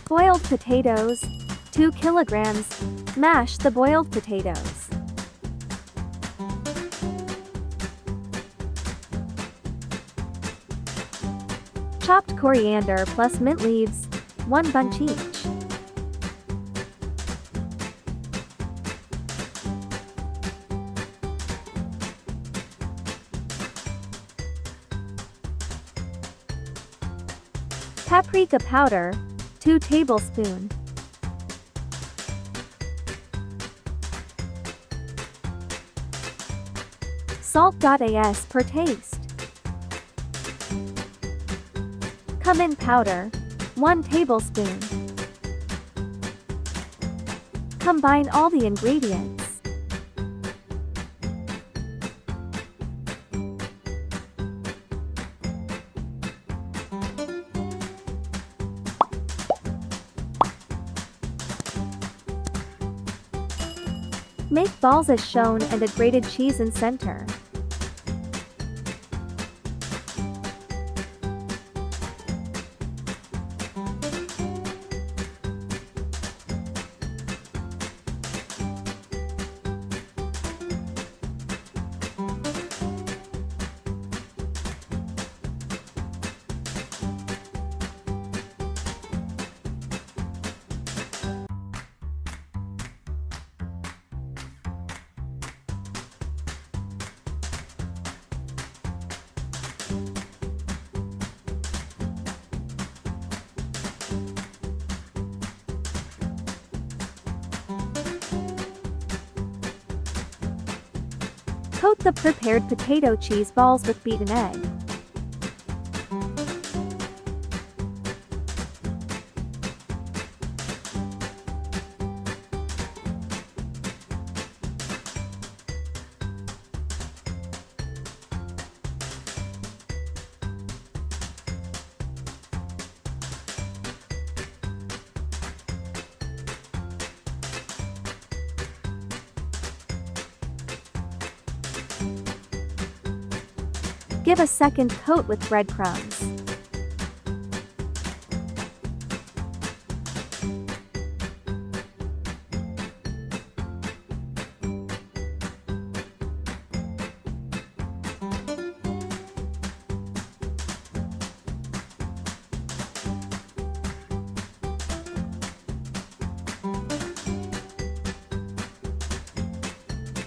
Boiled potatoes, 2 kilograms. Mash the boiled potatoes. Chopped coriander plus mint leaves, 1 bunch each. Paprika powder, 2 tablespoons. Salt.as per taste. Cumin powder, 1 tablespoon. Combine all the ingredients. Make balls as shown and add grated cheese in center. Coat the prepared potato cheese balls with beaten egg. Give a second coat with breadcrumbs.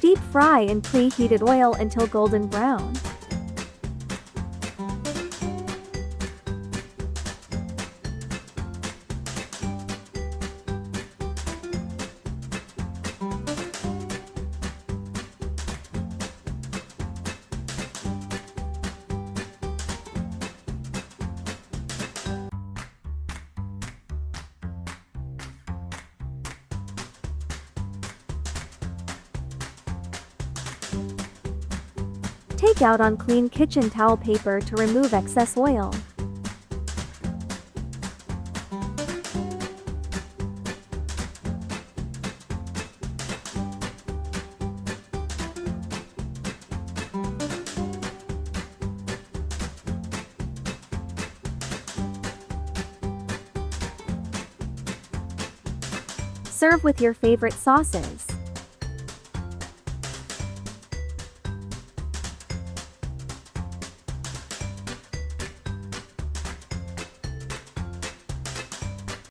Deep fry in preheated oil until golden brown. Take out on clean kitchen towel paper to remove excess oil. Serve with your favorite sauces.